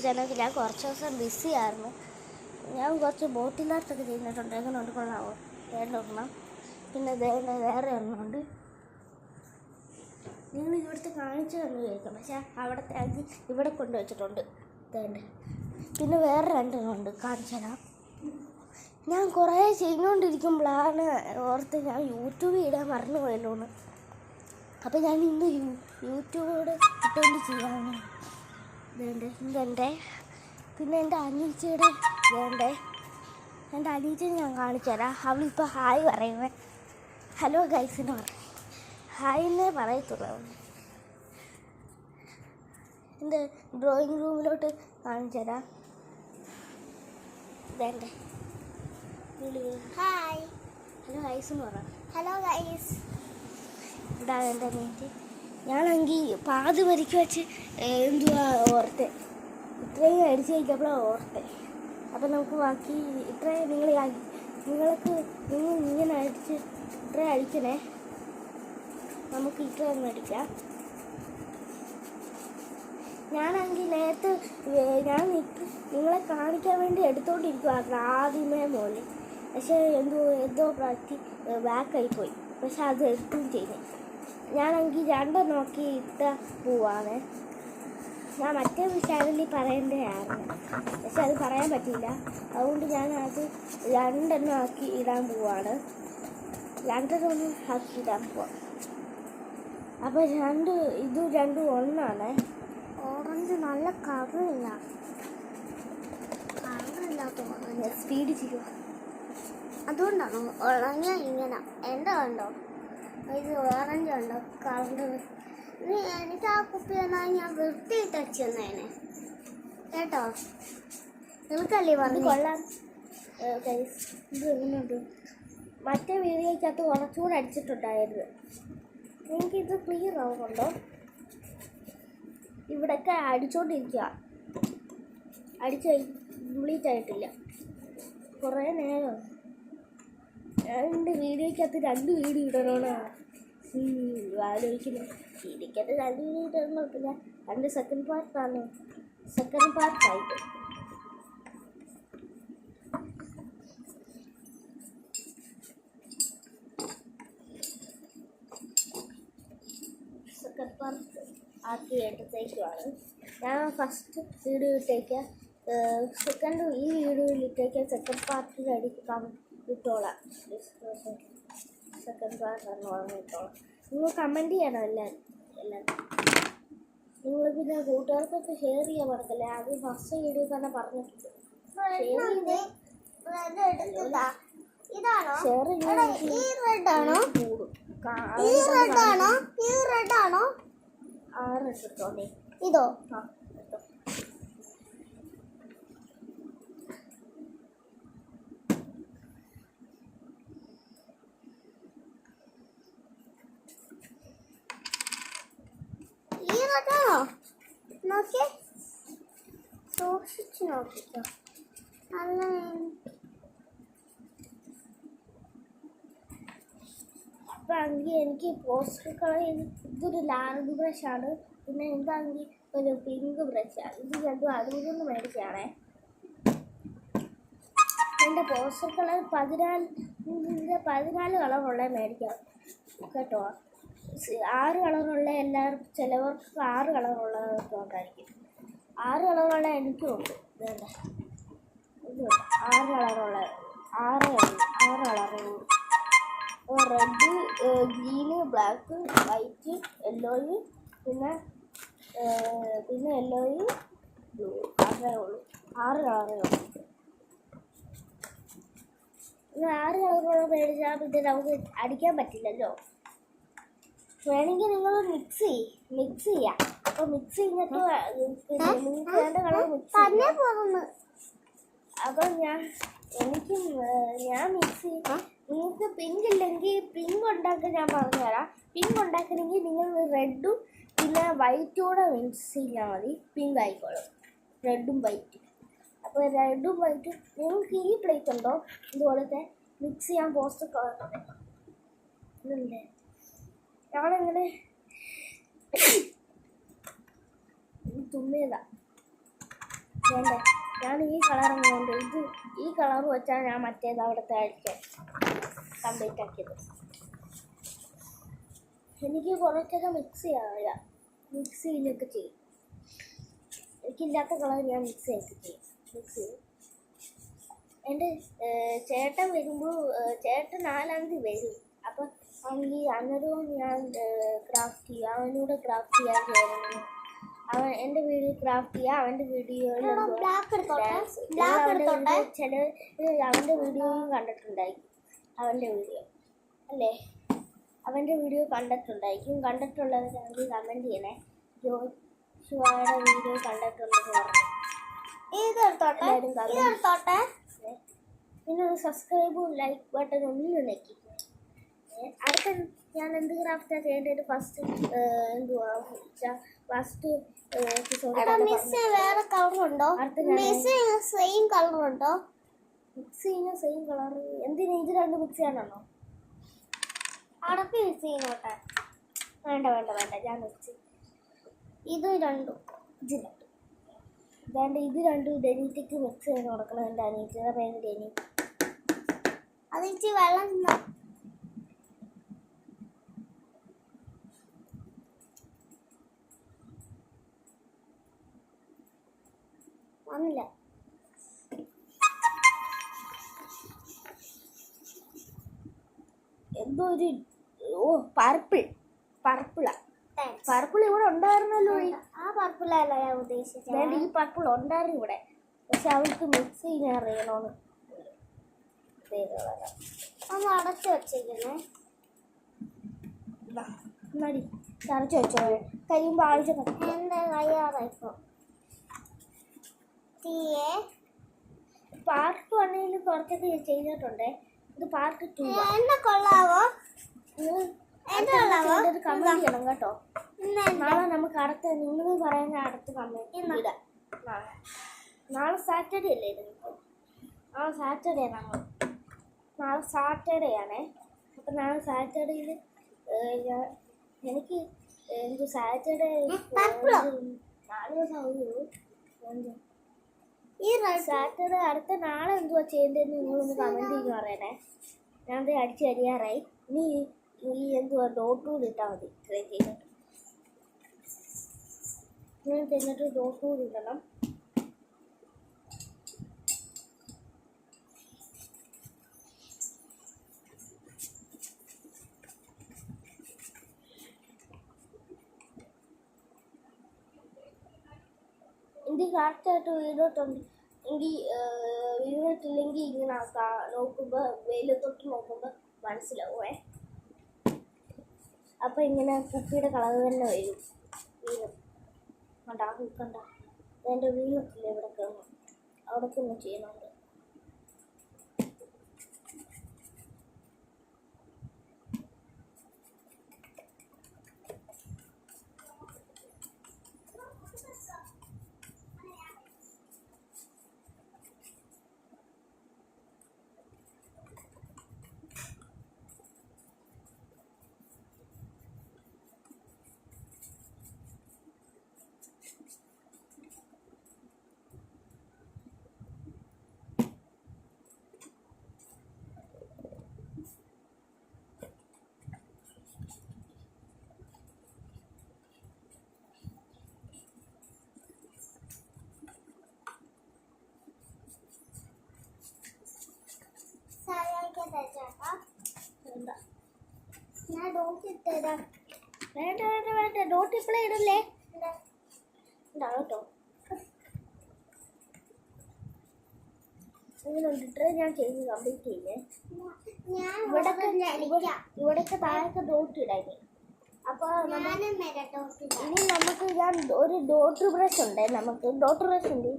Channel ഞാൻ കുറച്ച് ദിവസം ബിസി ആയിരുന്നു. ഞാൻ കുറച്ച് ബോട്ടിലാർട്ടൊക്കെ ചെയ്തിട്ടുണ്ട്. എങ്ങനെയുണ്ട്, കൊള്ളാമോ? വേണ്ടൊരെണ്ണം. പിന്നെ വേറെ ഒരെണ്ണമുണ്ട്. നിങ്ങൾ ഇവിടുത്തെ കാണിച്ചു തന്നു ചോദിക്കാം, പക്ഷേ അവിടുത്തെ ആക്കി ഇവിടെ കൊണ്ടുവച്ചിട്ടുണ്ട്. വേണ്ട. പിന്നെ വേറെ രണ്ടെണ്ണമുണ്ട്, കാണിച്ചു തരാം. ഞാൻ കുറേ ചെയ്തുകൊണ്ടിരിക്കുമ്പോഴാണ് ഓർത്ത് ഞാൻ യൂട്യൂബിൽ ഇടാൻ മറന്നു പോയല്ലോന്ന്. അപ്പോൾ ഞാൻ ഇന്ന് യൂട്യൂബോട് ഇട്ടുകൊണ്ട് ചെയ്യാമെന്ന്. ഇതെൻ്റെ പിന്നെ എൻ്റെ അനീച്ചയുടെ എൻ്റെ അനീച്ചയെ ഞാൻ കാണിച്ചു തരാം. അവളിപ്പോൾ ഹായ് പറയുന്നത്. ഹലോ ഗൈസിന് പറയും, ഹായിന്നേ പറയത്തുള്ളൂ അവൾ. എൻ്റെ ഡ്രോയിങ് റൂമിലോട്ട് കാണിച്ചു തരാം. ഇതെൻ്റെ ഹായ്, ഹലോ ഗൈസെന്ന് പറ. Hello guys. ഇവിടെ എൻ്റെ അനീറ്റി. ഞാനാണെങ്കിൽ പാതി വരിക്ക് വെച്ച് എന്തുവാ ഓർത്തെ, ഇത്രയും അടിച്ച് കഴിച്ചപ്പോഴാണ് ഓർത്തെ. അപ്പം നമുക്ക് ബാക്കി ഇത്രയും നിങ്ങൾ ഇങ്ങനെ അടിച്ച് ഇത്രയും അടിക്കണേ. നമുക്ക് ഇത്രയൊന്നും അടിക്കാം. ഞാനാണെങ്കിൽ നേരത്തെ ഞാൻ നിങ്ങളെ കാണിക്കാൻ വേണ്ടി എടുത്തോണ്ടിരിക്കുവായിരുന്നു ആദ്യമേ മോലെ. പക്ഷേ എന്തോ ബാക്കായിപ്പോയി. പക്ഷെ അത് എടുത്തും ചെയ്തു. ഞാനാണെങ്കിൽ രണ്ടെണ്ണം നോക്കി ഇട്ട പോവാണ്. ഞാൻ മറ്റേ ചാനലിൽ പറയേണ്ടതായിരുന്നു, പക്ഷെ അത് പറയാൻ പറ്റിയില്ല. അതുകൊണ്ട് ഞാൻ അത് രണ്ടെണ്ണം ആക്കി ഇടാൻ പോവാണ്. രണ്ടെണ്ണം ആക്കി ഇടാൻ പോവാം. അപ്പോൾ രണ്ടും ഒന്നാണ്. ഓറഞ്ച് നല്ല കളറില്ലാത്ത സ്പീഡ് ചെയ്യുക. അതുകൊണ്ടാണോ ഉണങ്ങിയ ഇങ്ങനെ എന്താ കണ്ടോ? ഇത് ഓറഞ്ച് ഉണ്ടോ കളർ? എനിക്ക് ആ കുപ്പി വന്നാൽ ഞാൻ വൃത്തിയിട്ട് വെച്ചെന്നേനെ കേട്ടോ. നിങ്ങൾക്കല്ലേ പറഞ്ഞു കൊള്ളാം. ഇത് എങ്ങനെയുണ്ട്? മറ്റേ വീഡിയോയ്ക്കകത്ത് കുറച്ചുകൂടെ അടിച്ചിട്ടുണ്ടായിരുന്നു. നിങ്ങൾക്കിത് ക്ലിയർ ആവുന്നുണ്ടോ? ഇവിടെയൊക്കെ അടിച്ചോണ്ടിരിക്കുക, അടിച്ച് കംപ്ലീറ്റ് ആയിട്ടില്ല. കുറേ നേരം എൻ്റെ വീഡിയോയ്ക്കകത്ത് 2 വീഡിയോ ഇടണമെന്നാണ് ആലോചിക്കുന്നത്. വീഡിയോയ്ക്കകത്ത് 2 വീഡിയോ ഇടണം കുഴപ്പമില്ല. 2 സെക്കൻഡ് പാർട്ടാണ്. സെക്കൻഡ് പാർട്ടായിട്ട് സെക്കൻഡ് പാർട്ട് ആക്കി എടുത്തേക്കുവാണ്. ഞാൻ ഫസ്റ്റ് വീഡിയോ ഇട്ടേക്കാം, ഈ വീഡിയോയിലിട്ടേക്കാം. സെക്കൻഡ് പാർട്ടിൽ ഇട്ടോളാം. സെക്കൻഡ് പാർട്ടാണ് പറഞ്ഞിട്ടോളാം. നിങ്ങൾ കമൻറ്റ് ചെയ്യണം എല്ലാവരും. നിങ്ങൾ പിന്നെ കൂട്ടുകാർക്കൊക്കെ ഷെയർ ചെയ്യാൻ പറഞ്ഞില്ലേ? അത് ഫസ്റ്റ് വീഡിയോ തന്നെ പറഞ്ഞിട്ടുണ്ട്. ഇതോ നോക്കിയേ, സൂക്ഷിച്ച് നോക്കിക്കോ. അപ്പം ആണെങ്കിൽ എനിക്ക് പോസ്റ്റർ കളർ ഇതൊരു ലാർജ് ബ്രഷാണ്. പിന്നെ എന്താണെങ്കിൽ ഒരു പിങ്ക് ബ്രഷാണ്. ഇത് രണ്ടും അതുകൊണ്ടൊന്ന് മേടിച്ചാണേ. എൻ്റെ പോസ്റ്റർ കളർ 14 കളറുള്ള മേടിക്കാം കേട്ടോ. 6 കളറുള്ള എല്ലാവർക്കും, ചിലവർക്ക് 6 കളറുള്ളതൊക്കെ ഉണ്ടായിരിക്കും. 6 കളറുള്ള എനിക്കും ഉണ്ട്. ഇതുണ്ട്, 6 കളറുള്ള 6 കളറുള്ളൂ. റെഡ്, ഗ്രീന്, ബ്ലാക്ക്, വൈറ്റ്, യെല്ലോയും പിന്നെ യെല്ലോയും ബ്ലൂ. അതേ ഉള്ളൂ. 6 കളറേ ഉള്ളൂ. 6 കളറുള്ള മേടിച്ചാൽ പിന്നെ നമുക്ക് അടിക്കാൻ പറ്റില്ലല്ലോ. വേണമെങ്കിൽ നിങ്ങൾ മിക്സ് ചെയ്യാം. അപ്പോൾ മിക്സ് ചെയ്തിട്ട് നിങ്ങൾക്ക് വേണ്ട കളർ മിക്സ് ചെയ്യാം. അപ്പോൾ ഞാൻ മിക്സ് ചെയ്യും. നിങ്ങൾക്ക് പിങ്ക് ഇല്ലെങ്കിൽ പിങ്ക് ഉണ്ടാക്കാൻ ഞാൻ പറഞ്ഞുതരാം. പിങ്ക് ഉണ്ടാക്കണമെങ്കിൽ നിങ്ങൾ റെഡും പിന്നെ വൈറ്റും കൂടെ മിക്സ് ചെയ്താൽ മതി. പിങ്ക് ആയിക്കോളും, റെഡും വൈറ്റും. അപ്പോൾ റെഡും വൈറ്റും നിങ്ങൾക്ക് ഈ പ്ലേറ്റ് ഉണ്ടോ ഇതുപോലത്തെ മിക്സ് ചെയ്യാൻ പോസ്റ്റർ കളർ ഇതുണ്ട്. ഞങ്ങളിങ്ങനെ തുമ്മിയതാ. വേണ്ട, ഞാൻ ഈ കളറും കൊണ്ട് ഈ കളർ വെച്ചാൽ ഞാൻ മറ്റേത് അവിടുത്തെ അഴിക്കാൻ കംപ്ലീറ്റ് ആക്കിയത്. എനിക്ക് കുറച്ചൊക്കെ മിക്സിയിലൊക്കെ ചെയ്യും. എനിക്കില്ലാത്ത കളർ ഞാൻ മിക്സ് ചെയ്യും. എൻ്റെ ചേട്ടൻ വരുമ്പോൾ ചേട്ടൻ 4-ാം തീയതി വരും. അപ്പം അവനിക്ക് അന്നേരവും ഞാൻ ക്രാഫ്റ്റ് ചെയ്യും. അവനൂടെ ക്രാഫ്റ്റ് ചെയ്യാൻ കയറുന്നു. എൻ്റെ വീഡിയോ ക്രാഫ്റ്റ് ചെയ്യുക, അവൻ്റെ വീഡിയോയിൽ ചില അവൻ്റെ വീഡിയോയും കണ്ടിട്ടുണ്ടായിരിക്കും. അവൻ്റെ വീഡിയോ കണ്ടിട്ടുള്ളവരാണെങ്കിൽ കമൻറ്റ് ചെയ്യണേ. ജോഷുവയുടെ വീഡിയോ കണ്ടിട്ടുണ്ടെന്ന് പറഞ്ഞു. പിന്നെ ഒരു സബ്സ്ക്രൈബും ലൈക്ക് ബട്ടൺ ഒന്നും ഞെക്കി. അടുത്ത ഞാൻ എന്ത് ക്രാഫ്റ്റാണ് ചെയ്യേണ്ടത്? ഫസ്റ്റ് വേറെ കളറുണ്ടോ? സെയിം കളറുണ്ടോ? മിക്സ് ചെയ്യുന്ന സെയിം കളർ എന്തിനാ? ഇത് രണ്ട് മിക്സ് ചെയ്യാനാണോ? അടപ്പ് മിക്സ് ചെയ്യുന്നോട്ടെ. വേണ്ട ഞാൻ മിക്സ് ഇത് രണ്ടും ഇത് രണ്ടും ഡെനീറ്റയ്ക്ക് മിക്സ് ചെയ്ത് കൊടുക്കണം. എൻ്റെ അനിയത്തിയുടെ പേര് ഡെനി. അതിച്ച് വെള്ളം വന്നില്ല. എന്തോ ഒരു പർപ്പിൾ ഇവിടെ ഉണ്ടായിരുന്നല്ലോ. ആ പർപ്പിളല്ല ഞാൻ ഉദ്ദേശിച്ചത്. ഈ പർപ്പിൾ ഉണ്ടായിരുന്നു ഇവിടെ, പക്ഷെ അവൾക്ക് മിക്സ് ചെയ്യാൻ അറിയണോന്ന്. ഒന്ന് അടച്ചു വെച്ചേക്കുന്നേ. അടച്ചു വെച്ചോ, കഴിയുമ്പോൾ ആവശ്യം. എൻ്റെ കയ്യാറായിപ്പോ പാർട്ട് 1 കുറച്ചൊക്കെ ചെയ്തിട്ടുണ്ട്. ഇത് പാർട്ട് 2. എന്നെ കൊള്ളാവോ? കമന്റ് ചെയ്യണം കേട്ടോ. നാളെ നമുക്ക് അടുത്ത നിങ്ങൾ പറയുന്ന അടുത്ത കമന്റ് ഇടാം. നാളെ സാറ്റർഡേ അല്ലേ? നാളെ സാറ്റർഡേ ആണേ. അപ്പം നാളെ സാറ്റർഡേയിൽ എനിക്ക് സാറ്റർഡേ 4 ദിവസം ആവുകയുള്ളൂ. സാറ്റർഡേ അടുത്ത നാളെ എന്തുവാ ചെയ്യേണ്ടതെന്ന് നിങ്ങളൊന്ന് കമൻറ്റ് ചെയ്ത് പറയണേ. ഞാൻ അടിച്ച് കഴിയാറായി. ഇനി എന്തുവാ ഡോട്ട് കൂടി ഇട്ടാൽ മതി. ഇത്രയും ചെയ്തിട്ട് ഡോട്ട് കൂടി ഇടണം. ഇത് കറക്റ്റായിട്ട് വീണിട്ടില്ലെങ്കിൽ ഇങ്ങനെ നോക്കുമ്പോൾ വെയിലത്തോട്ട് നോക്കുമ്പോൾ മനസ്സിലാവുമേ. അപ്പം ഇങ്ങനെ കുപ്പിയുടെ കളർ തന്നെ വരും. കണ്ട എൻ്റെ വീണിട്ടില്ല. ഇവിടെ കയറുന്നു. അവിടെ ഒന്നും ചെയ്യുന്നുണ്ട്. ഞാൻ ഡോട്ട് ഇട്ടേരാ. വേണ്ട ഡോട്ട് ഇപ്പോഴേ ഇടല്ലേ. കേട്ടോ അങ്ങനെ ഇട്ടിട്ട് ഞാൻ ചെയ്ത് കംപ്ലീറ്റ് ചെയ്യേ. ഇവിടൊക്കെ താഴത്തെ ഡോട്ട് ഇടായി. അപ്പോൾ ഇനി നമുക്ക് ഞാൻ ഒരു ഡോട്ട് ബ്രഷ് ഉണ്ട്. നമുക്ക് ഡോട്ട് ബ്രഷ് ഉണ്ട്.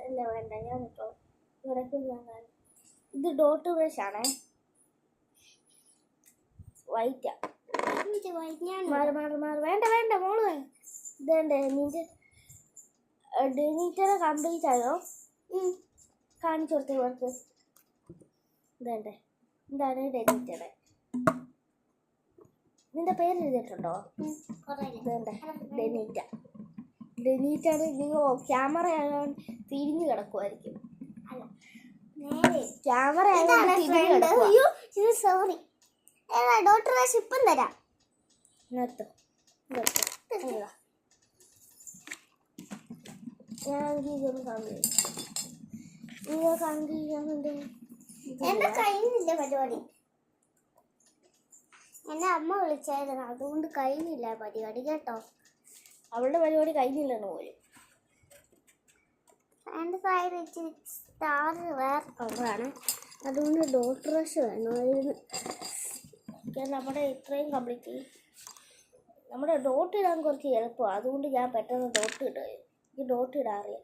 അല്ല വേണ്ട ഞാൻ കേട്ടോ ഇവിടേക്ക് ഞാൻ ഇത് ഡോട്ട് ബ്രഷ് ആണേ. വൈറ്റാ. വേണ്ട മോള് ഇതേണ്ടേ. ഡെനീറ്ററെ കംപ്ലീറ്റ് ആയോ? കാണിച്ചു കൊടുത്തേ ഇവർക്ക്. ഇതേണ്ടേ എന്താണ് ഡെനീറ്ററെ. നിന്റെ പേര് എഴുതിയിട്ടുണ്ടോ? ഇതേണ്ടേ നീറ്റാണ്. നിങ്ങൾ ക്യാമറ ആയതുകൊണ്ട് തിരിഞ്ഞ് കിടക്കുമായിരിക്കും. അല്ല നേരെ ക്യാമറ ആയതുകൊണ്ട് തിരിഞ്ഞ് കിടക്കുക. അയ്യോ ഇത് സോറി. ഡോക്ടർ ഇപ്പം തരാം. നിർത്തോ ഞാൻ ഇതൊന്ന് കാണിച്ചു. നിങ്ങൾ കാണിക്കുന്നുണ്ട്. എന്റെ കഴിഞ്ഞില്ല പരിപാടി. എന്നെ അമ്മ വിളിച്ചായിരുന്നു, അതുകൊണ്ട് കഴിഞ്ഞില്ല പരിപാടി കേട്ടോ. അവളുടെ പരിപാടി കഴിഞ്ഞില്ലെന്ന് പോലും. എൻ്റെ സൈഡ് ഇച്ചിരി സ്റ്റാർ വേറെ കളറാണ്, അതുകൊണ്ട് ഡോട്ട് റഷ് വേണമായിരുന്നു. നമ്മുടെ ഇത്രയും കംപ്ലീറ്റ് ചെയ്യും. നമ്മുടെ ഡോട്ട് ഇടാൻ കുറച്ച് എളുപ്പമാണ്, അതുകൊണ്ട് ഞാൻ പെട്ടെന്ന് ഡോട്ട് ഇടുകയും. ഈ ഡോട്ട് ഇടാൻ അറിയാം.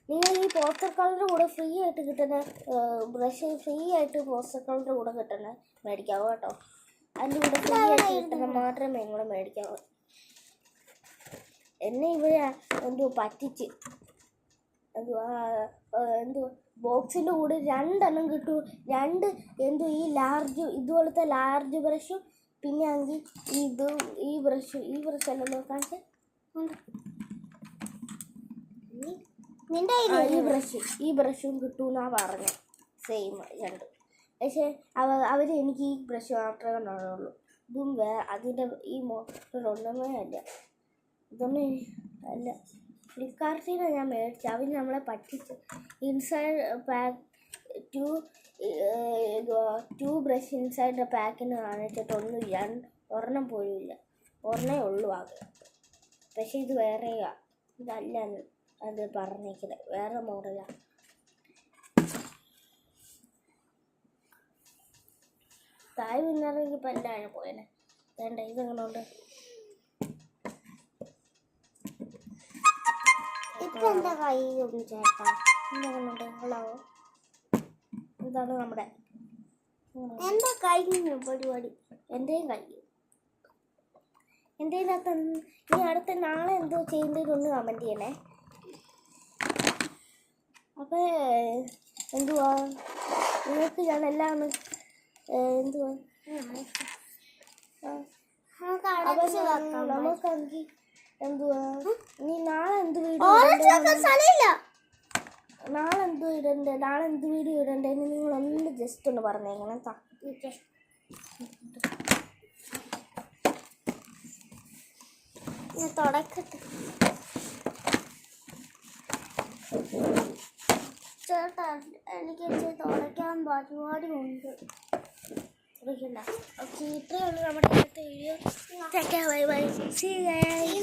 നിങ്ങൾ ഈ പോസ്റ്റർ കളറിൻ്റെ കൂടെ ഫ്രീ ആയിട്ട് കിട്ടുന്ന ബ്രഷ്, ഫ്രീ ആയിട്ട് പോസ്റ്റർ കളറിൻ്റെ കൂടെ കിട്ടുന്ന മേടിക്കാവൂ കേട്ടോ. അതിൻ്റെ കൂടെ ഫ്രീ ആയിട്ട് കിട്ടുന്ന മാത്രമേ നിങ്ങൾ മേടിക്കാവൂ. എന്നെ ഇവിടെ പറ്റിച്ച് ബോക്സിൻ്റെ കൂടെ 2 എണ്ണം കിട്ടും. 2 ഈ ലാർജ് ഇതുപോലത്തെ ലാർജ് ബ്രഷും പിന്നെ ആണെങ്കിൽ ഈ ബ്രഷ് അല്ലല്ലോ കാണിച്ച് നിന്റെ ഈ ബ്രഷും കിട്ടുമെന്നാണ് പറഞ്ഞത്. സെയിം 2. പക്ഷേ അവർ എനിക്ക് ഈ ബ്രഷ് മാത്രമേ കണ്ടുള്ളൂ. ഇതും അതിൻ്റെ ഈ മോട്ടറൊന്നുമേ അല്ല. ഇതൊന്നും അല്ല. ഫ്ലിപ്കാർട്ടിൽ നിന്നാണ് ഞാൻ മേടിച്ചത്. അവർ നമ്മളെ പറ്റിച്ചു. ഇൻസൈഡ് പാക്ക് 2 ബ്രഷ് ഇൻസൈഡ് പാക്കിന് കാണിച്ചിട്ടൊന്നും ഒരെണ്ണം പോലും ഇല്ല. ഒരെണ്ണേ ഉള്ളൂ ആകെ. പക്ഷേ ഇത് വേറെയാ, ഇതല്ല അത് പറഞ്ഞേക്കുന്നത്, വേറെ മോഡലാണ്. തായ് പിന്നറിയെങ്കിൽ ഇപ്പം എല്ലാവരും പോയേനെ. വേണ്ട ഇതെങ്ങനെയുണ്ട്? ഇപ്പം എൻ്റെ കൈ ചേട്ടാ ഇതെങ്ങനെയുണ്ട്? കൊള്ളാവോ? ഇതാണ് നമ്മുടെ എൻ്റെ കഴിഞ്ഞു പരിപാടി. എൻ്റെയും കഴിഞ്ഞു. എൻ്റെ ഇതിനകത്ത് നീ അടുത്ത നാളെ എന്തോ ചെയ്യുന്നതിനൊന്ന് കമൻറ്റ് ചെയ്യണേ. അപ്പോൾ എന്തുവാ നിങ്ങൾക്ക് ഞാൻ എല്ലാം ഒന്ന് എന്തുവാ നമുക്കാണെങ്കിൽ എന്തുവാ നീ നാളെ എന്ത് വീഡിയോ എന്ത് വീഡിയോ ഇടണ്ടേന്ന് നിങ്ങളൊന്ന് ജസ്റ്റ് ഒന്ന് പറഞ്ഞേക്കണം കേട്ടോ. ഞാൻ തുടക്കട്ടെ ചേട്ടാ, എനിക്ക് തുടയ്ക്കാൻ പരിപാടി ഉണ്ട്. ഓക്കെ, ഇത്രയേ ഉള്ളൂ നമ്മുടെ ഇന്നത്തെ video. Bye bye. See you guys.